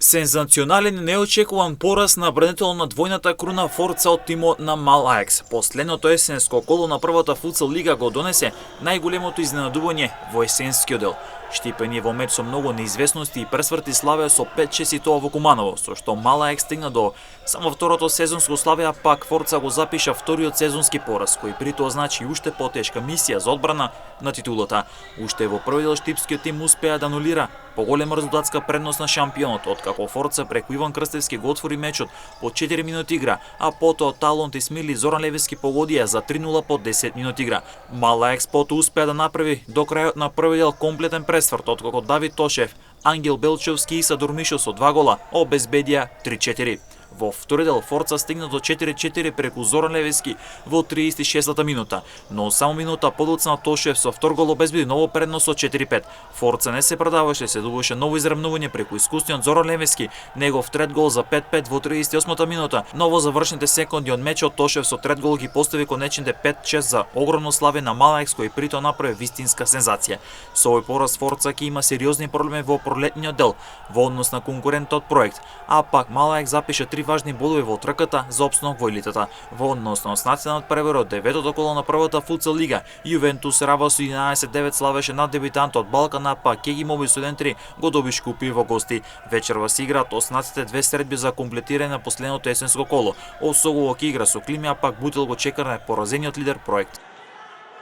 Сензационален и неочекуван пораз на бранител на двојната круна Форца од тимот на Мал Ајакс. Последното есенско коло на првата футсал лига го донесе најголемото изненадување во есенскиот дел. Штипен е во меч со многу неизвестности и пресврти славеа со 5-6 и тоа во Куманово, со што Мал Ајакс стигна до само второто сезонско славе, а пак Форца го запиша вториот сезонски пораз, кој при тоа значи уште потешка мисија за одбрана на титулата. Уште во први дел штипскиот тим успеа да анулира поголема резултатска предност на шампионот, откако Форца преку Иван Крстевски го отвори мечот по 4 минути игра, а потоа Талонт Исмил и Зоран Левески погодија за 3-0 по 10 минути игра. Мал Ајакс потоа успеа да направи до крајот на први дел комплетен пресврт, откако Давид Тошев, Ангел Белчевски и Садур Мишо со 2 гола обезбедија 3-4. Во втори дел Форца стигна до 4-4 преку Зоран Левески во 36-та минута, но само минута подоцна Тошев со втор гол обезбеди ново предност со 4-5. Форца не се продаваше, се добиваше ново изравнување преку искусниот Зоран Левески, негов трет гол за 5-5 во 38-та минута, но во завршните секунди од мечот Тошев со трет гол ги постави конечните 5-6 за огромно славе на Мал Ајакс, кој притоа направи вистинска сензација. Со овој пораз Форца ќе има сериозни проблеми во пролетниот дел во однос на конкурентот проект, а пак Мал Ајакс запиша 3 важни бодови во трката за опстанок во елитата. Во однос на националниот преверот, деветото коло на првата футсал лига, Јувентус Рава со 11-9 славеше над дебитантот Балкана, па Кеги Моби Студент 3 го доби Шкупи во гости. Вечерва се играат останатите две средби за комплетирање на последното есенско коло. Осогово ќе игра со Климија, пак Бутил го чека на поразениот лидер проект.